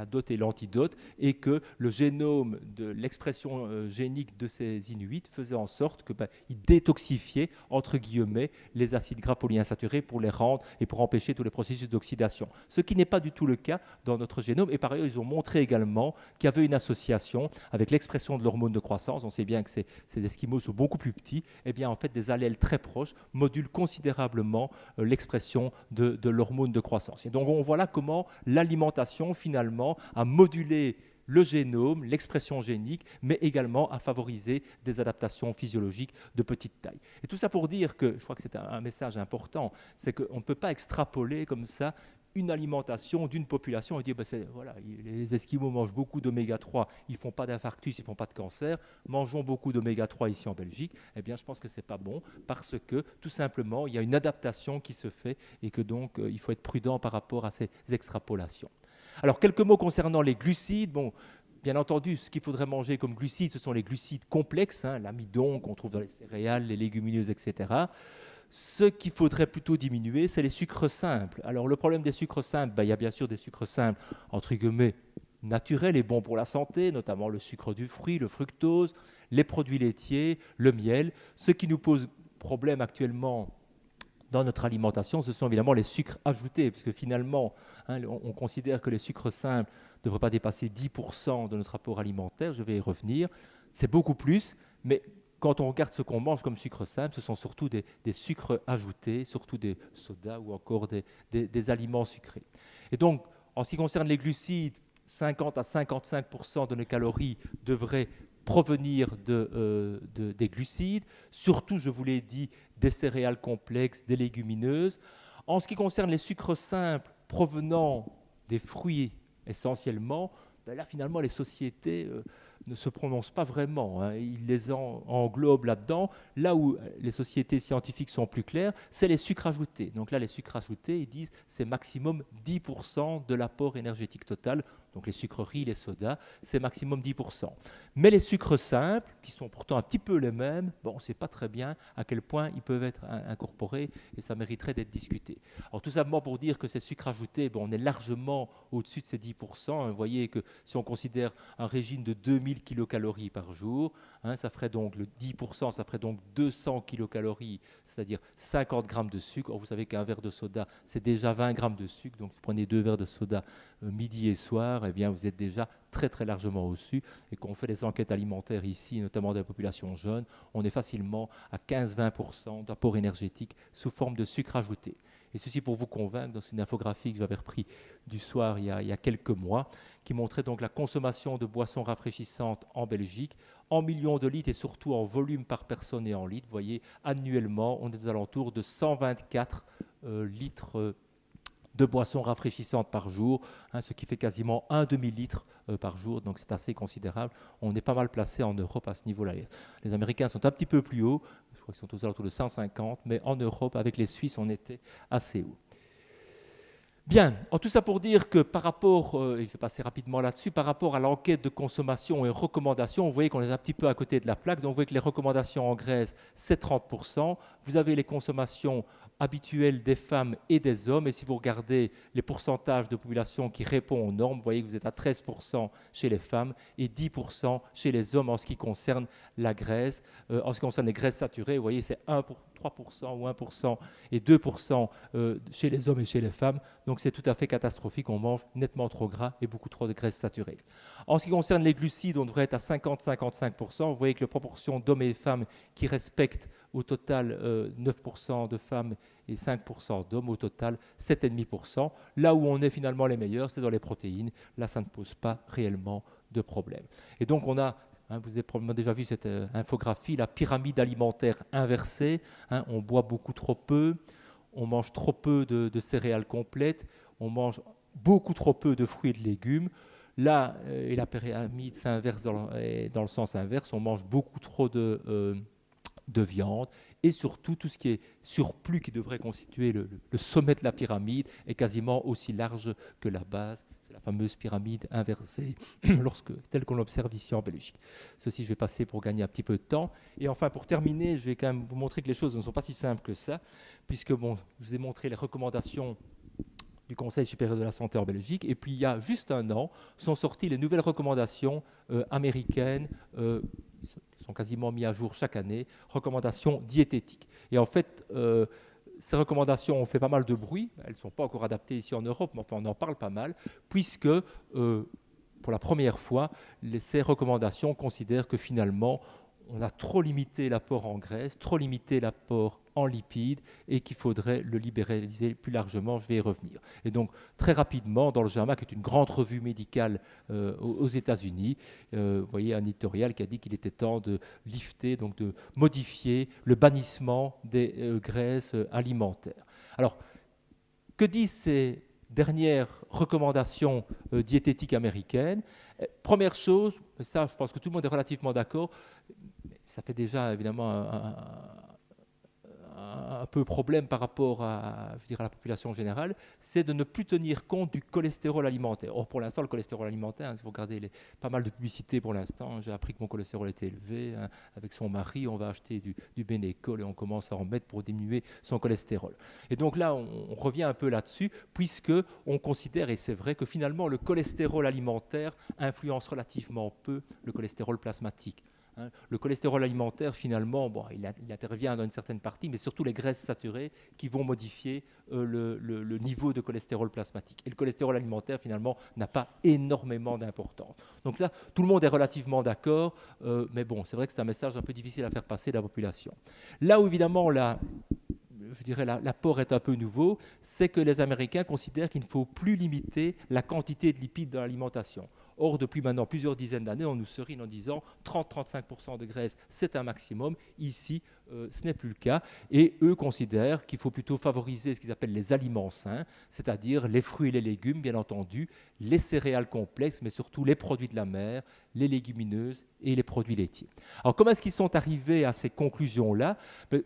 dot et l'antidote, et que le génome de l'expression génique de ces Inuits faisait en sorte que il détoxifiait entre guillemets les acides gras polyinsaturés pour les rendre et pour empêcher tous les processus d'oxydation, ce qui n'est pas du tout le cas dans notre génome. Et par ailleurs, ils ont montré également qu'il y avait une association avec l'expression de l'hormone de croissance. On sait bien que ces Esquimaux sont beaucoup plus petits, eh bien en fait des allèles très proches modulent considérablement l'expression de l'hormone de croissance. Et donc on voit là comment l'alimentation finalement a modulé le génome, l'expression génique, mais également à favoriser des adaptations physiologiques de petite taille. Et tout ça pour dire que, je crois que c'est un message important, c'est qu'on ne peut pas extrapoler comme ça une alimentation d'une population et dire ben voilà, les Esquimaux mangent beaucoup d'oméga 3, ils ne font pas d'infarctus, ils ne font pas de cancer, mangeons beaucoup d'oméga 3 ici en Belgique. Eh bien, je pense que ce n'est pas bon parce que tout simplement, il y a une adaptation qui se fait et que donc il faut être prudent par rapport à ces extrapolations. Alors, quelques mots concernant les glucides. Bon, bien entendu, ce qu'il faudrait manger comme glucides, ce sont les glucides complexes, hein, l'amidon qu'on trouve dans les céréales, les légumineuses, etc. Ce qu'il faudrait plutôt diminuer, c'est les sucres simples. Alors le problème des sucres simples, il y a bien sûr des sucres simples, entre guillemets, naturels et bons pour la santé, notamment le sucre du fruit, le fructose, les produits laitiers, le miel. Ce qui nous pose problème actuellement dans notre alimentation, ce sont évidemment les sucres ajoutés, puisque finalement, hein, on considère que les sucres simples ne devraient pas dépasser 10% de notre apport alimentaire, je vais y revenir. C'est beaucoup plus, mais quand on regarde ce qu'on mange comme sucre simple, ce sont surtout des sucres ajoutés, surtout des sodas ou encore des aliments sucrés. Et donc, en ce qui concerne les glucides, 50 à 55% de nos calories devraient provenir des glucides, surtout, je vous l'ai dit, des céréales complexes, des légumineuses. En ce qui concerne les sucres simples provenant des fruits essentiellement, ben là, finalement, les sociétés ne se prononcent pas vraiment, hein. Ils les englobent là-dedans. Là où les sociétés scientifiques sont plus claires, c'est les sucres ajoutés. Donc là, les sucres ajoutés, ils disent c'est maximum 10% de l'apport énergétique total. Donc les sucreries, les sodas, c'est maximum 10%. Mais les sucres simples, qui sont pourtant un petit peu les mêmes, bon, on ne sait pas très bien à quel point ils peuvent être incorporés et ça mériterait d'être discuté. Alors tout simplement pour dire que ces sucres ajoutés, bon, on est largement au-dessus de ces 10%. Vous voyez que si on considère un régime de 2000 kilocalories par jour, hein, ça ferait donc le 10%, ça ferait donc 200 kilocalories, c'est-à-dire 50 grammes de sucre. Or, vous savez qu'un verre de soda, c'est déjà 20 grammes de sucre, donc vous prenez 2 verres de soda midi et soir, eh bien vous êtes déjà très très largement au-dessus. Et quand on fait des enquêtes alimentaires ici, notamment de la population jeune, on est facilement à 15-20% d'apport énergétique sous forme de sucre ajouté. Et ceci pour vous convaincre, dans une infographie que j'avais repris du soir il y a quelques mois, qui montrait donc la consommation de boissons rafraîchissantes en Belgique, en millions de litres et surtout en volume par personne et en litres. Vous voyez, annuellement, on est aux alentours de 124 litres de boissons rafraîchissantes par jour, hein, ce qui fait quasiment un demi-litre par jour, donc c'est assez considérable. On est pas mal placé en Europe à ce niveau-là. Les Américains sont un petit peu plus hauts, je crois qu'ils sont aux alentours de 150, mais en Europe, avec les Suisses, on était assez haut. Bien, en tout ça pour dire que par rapport, et je vais passer rapidement là-dessus, par rapport à l'enquête de consommation et recommandations, vous voyez qu'on est un petit peu à côté de la plaque, donc vous voyez que les recommandations en Grèce, c'est 30%, vous avez les consommations habituelles des femmes et des hommes, et si vous regardez les pourcentages de population qui répond aux normes, vous voyez que vous êtes à 13% chez les femmes et 10% chez les hommes en ce qui concerne la graisse. En ce qui concerne les graisses saturées, vous voyez, c'est 3% ou 1% et 2% chez les hommes et chez les femmes. Donc c'est tout à fait catastrophique, on mange nettement trop gras et beaucoup trop de graisses saturées. En ce qui concerne les glucides, on devrait être à 50-55%. Vous voyez que la proportion d'hommes et de femmes qui respectent au total 9% de femmes et 5% d'hommes, au total 7,5%. Là où on est finalement les meilleurs, c'est dans les protéines. Là, ça ne pose pas réellement de problème. Et donc on a, vous avez probablement déjà vu cette infographie, la pyramide alimentaire inversée. On boit beaucoup trop peu, on mange trop peu de céréales complètes, on mange beaucoup trop peu de fruits et de légumes. Là, et la pyramide s'inverse dans le sens inverse, on mange beaucoup trop de viande et surtout tout ce qui est surplus qui devrait constituer le sommet de la pyramide est quasiment aussi large que la base. C'est la fameuse pyramide inversée telle qu'on l'observe ici en Belgique. Ceci, je vais passer pour gagner un petit peu de temps. Et enfin, pour terminer, je vais quand même vous montrer que les choses ne sont pas si simples que ça, puisque bon, je vous ai montré les recommandations du Conseil supérieur de la santé en Belgique. Et puis, il y a juste un an, sont sorties les nouvelles recommandations américaines qui sont quasiment mises à jour chaque année, recommandations diététiques. Et en fait, ces recommandations ont fait pas mal de bruit. Elles ne sont pas encore adaptées ici en Europe, mais enfin, on en parle pas mal, puisque pour la première fois, ces recommandations considèrent que finalement, on a trop limité l'apport en graisse, trop limité l'apport en lipides et qu'il faudrait le libéraliser plus largement. Je vais y revenir. Et donc, très rapidement, dans le JAMA, qui est une grande revue médicale aux États-Unis, vous voyez un éditorial qui a dit qu'il était temps de lifter, donc de modifier le bannissement des graisses alimentaires. Alors, que disent ces dernières recommandations diététiques américaines. Première chose, ça je pense que tout le monde est relativement d'accord, ça fait déjà évidemment un peu problème par rapport à, je dirais, à la population générale, c'est de ne plus tenir compte du cholestérol alimentaire. Or, pour l'instant, le cholestérol alimentaire, hein, si vous regardez pas mal de publicités pour l'instant, j'ai appris que mon cholestérol était élevé. Hein, avec son mari, on va acheter du Bénécol et on commence à en mettre pour diminuer son cholestérol. Et donc là, on revient un peu là-dessus, puisque on considère, et c'est vrai, que finalement, le cholestérol alimentaire influence relativement peu le cholestérol plasmatique. Hein, le cholestérol alimentaire, finalement, bon, il intervient dans une certaine partie, mais surtout les graisses saturées qui vont modifier le niveau de cholestérol plasmatique. Et le cholestérol alimentaire, finalement, n'a pas énormément d'importance. Donc là, tout le monde est relativement d'accord, mais bon, c'est vrai que c'est un message un peu difficile à faire passer de la population. Là où, évidemment, je dirais l'apport est un peu nouveau, c'est que les Américains considèrent qu'il ne faut plus limiter la quantité de lipides dans l'alimentation. Or, depuis maintenant plusieurs dizaines d'années, on nous serine en disant 30-35% de graisse, c'est un maximum. Ici, ce n'est plus le cas. Et eux considèrent qu'il faut plutôt favoriser ce qu'ils appellent les aliments sains, c'est-à-dire les fruits et les légumes, bien entendu, les céréales complexes, mais surtout les produits de la mer, les légumineuses et les produits laitiers. Alors, comment est-ce qu'ils sont arrivés à ces conclusions-là?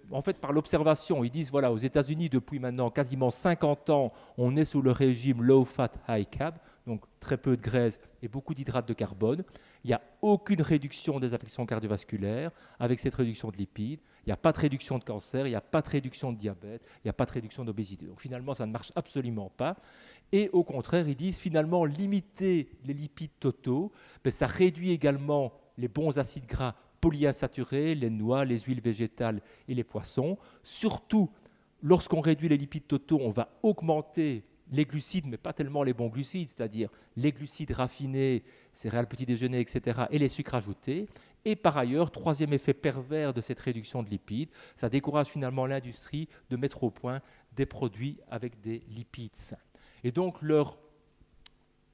En fait, par l'observation, ils disent, voilà, aux États-Unis, depuis maintenant quasiment 50 ans, on est sous le régime low fat, high carb, donc très peu de graisse et beaucoup d'hydrates de carbone. Il n'y a aucune réduction des affections cardiovasculaires avec cette réduction de lipides. Il n'y a pas de réduction de cancer, il n'y a pas de réduction de diabète, il n'y a pas de réduction d'obésité. Donc finalement, ça ne marche absolument pas. Et au contraire, ils disent finalement limiter les lipides totaux, ça réduit également les bons acides gras polyinsaturés, les noix, les huiles végétales et les poissons. Surtout, lorsqu'on réduit les lipides totaux, on va augmenter les glucides, mais pas tellement les bons glucides, c'est-à-dire les glucides raffinés, céréales petit déjeuner, etc., et les sucres ajoutés. Et par ailleurs, troisième effet pervers de cette réduction de lipides, ça décourage finalement l'industrie de mettre au point des produits avec des lipides sains. Et donc, leur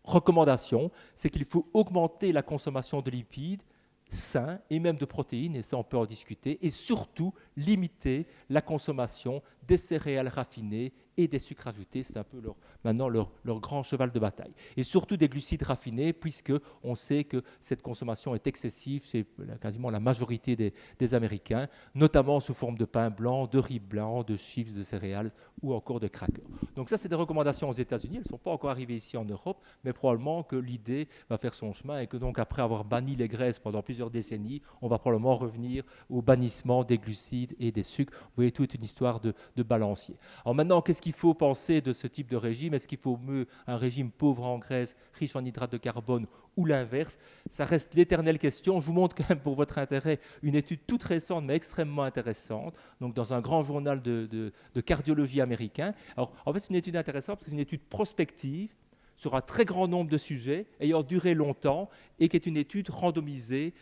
recommandation, c'est qu'il faut augmenter la consommation de lipides sains et même de protéines, et ça on peut en discuter, et surtout limiter la consommation des céréales raffinées et des sucres ajoutés. C'est un peu maintenant leur grand cheval de bataille. Et surtout des glucides raffinés, puisqu'on sait que cette consommation est excessive chez quasiment la majorité des Américains, notamment sous forme de pain blanc, de riz blanc, de chips, de céréales ou encore de crackers. Donc ça, c'est des recommandations aux États-Unis. Elles ne sont pas encore arrivées ici en Europe, mais probablement que l'idée va faire son chemin et que donc après avoir banni les graisses pendant plusieurs décennies, on va probablement revenir au bannissement des glucides et des sucres. Vous voyez, toute une histoire de balancier. Alors maintenant, qu'est-ce qu'il faut penser de ce type de régime? Est-ce qu'il faut mieux un régime pauvre en graisse, riche en hydrates de carbone ou l'inverse? Ça reste l'éternelle question. Je vous montre quand même pour votre intérêt une étude toute récente mais extrêmement intéressante, donc dans un grand journal de cardiologie américain. Alors en fait, c'est une étude intéressante parce que c'est une étude prospective sur un très grand nombre de sujets ayant duré longtemps et qui est une étude randomisée.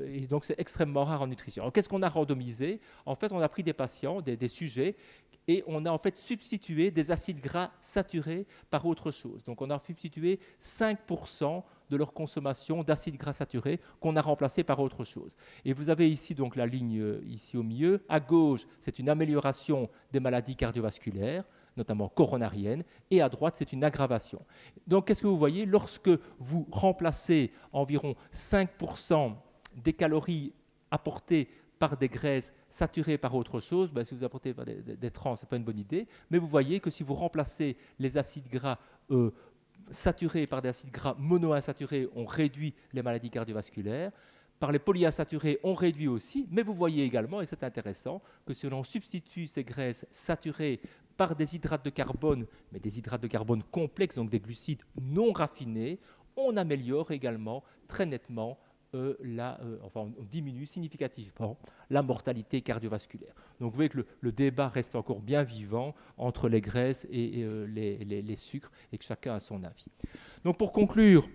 Et donc, c'est extrêmement rare en nutrition. Alors, qu'est-ce qu'on a randomisé? En fait, on a pris des patients, des sujets, et on a en fait substitué des acides gras saturés par autre chose. Donc, on a substitué 5% de leur consommation d'acides gras saturés qu'on a remplacé par autre chose. Et vous avez ici donc la ligne ici au milieu. À gauche, c'est une amélioration des maladies cardiovasculaires, notamment coronarienne, et à droite, c'est une aggravation. Donc, qu'est-ce que vous voyez? Lorsque vous remplacez environ 5% des calories apportées par des graisses saturées par autre chose, si vous apportez des trans, ce n'est pas une bonne idée, mais vous voyez que si vous remplacez les acides gras saturés par des acides gras monoinsaturés, on réduit les maladies cardiovasculaires. Par les polyinsaturés, on réduit aussi, mais vous voyez également, et c'est intéressant, que si l'on substitue ces graisses saturées par des hydrates de carbone, mais des hydrates de carbone complexes, donc des glucides non raffinés, on améliore également très nettement, on diminue significativement la mortalité cardiovasculaire. Donc vous voyez que le débat reste encore bien vivant entre les graisses et les sucres, et que chacun a son avis. Donc pour conclure,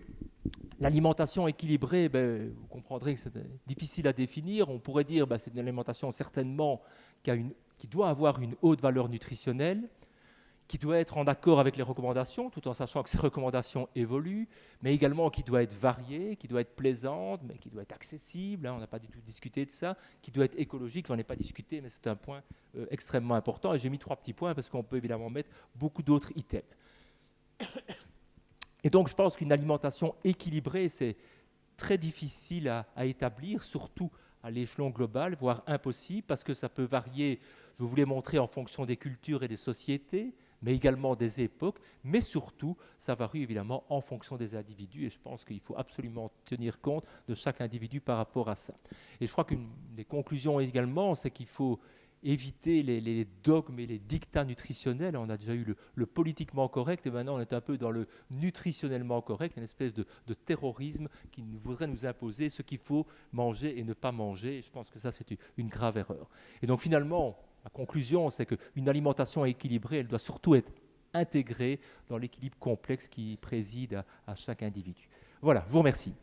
l'alimentation équilibrée, vous comprendrez que c'est difficile à définir. On pourrait dire que c'est une alimentation certainement qui doit avoir une haute valeur nutritionnelle, qui doit être en accord avec les recommandations, tout en sachant que ces recommandations évoluent, mais également qui doit être variée, qui doit être plaisante, mais qui doit être accessible, on n'a pas du tout discuté de ça, qui doit être écologique, j'en ai pas discuté, mais c'est un point extrêmement important, et j'ai mis 3 petits points parce qu'on peut évidemment mettre beaucoup d'autres items. Et donc, je pense qu'une alimentation équilibrée, c'est très difficile à établir, surtout à l'échelon global, voire impossible, parce que ça peut varier, je vous l'ai montré, en fonction des cultures et des sociétés, mais également des époques, mais surtout, ça varie évidemment en fonction des individus, et je pense qu'il faut absolument tenir compte de chaque individu par rapport à ça. Et je crois qu'une des conclusions également, c'est qu'il faut éviter les dogmes et les dictats nutritionnels. On a déjà eu le politiquement correct, et maintenant on est un peu dans le nutritionnellement correct, une espèce de terrorisme qui voudrait nous imposer ce qu'il faut manger et ne pas manger. Et je pense que ça, c'est une grave erreur. Et donc finalement, la conclusion, c'est qu'une alimentation équilibrée, elle doit surtout être intégrée dans l'équilibre complexe qui préside à chaque individu. Voilà, je vous remercie.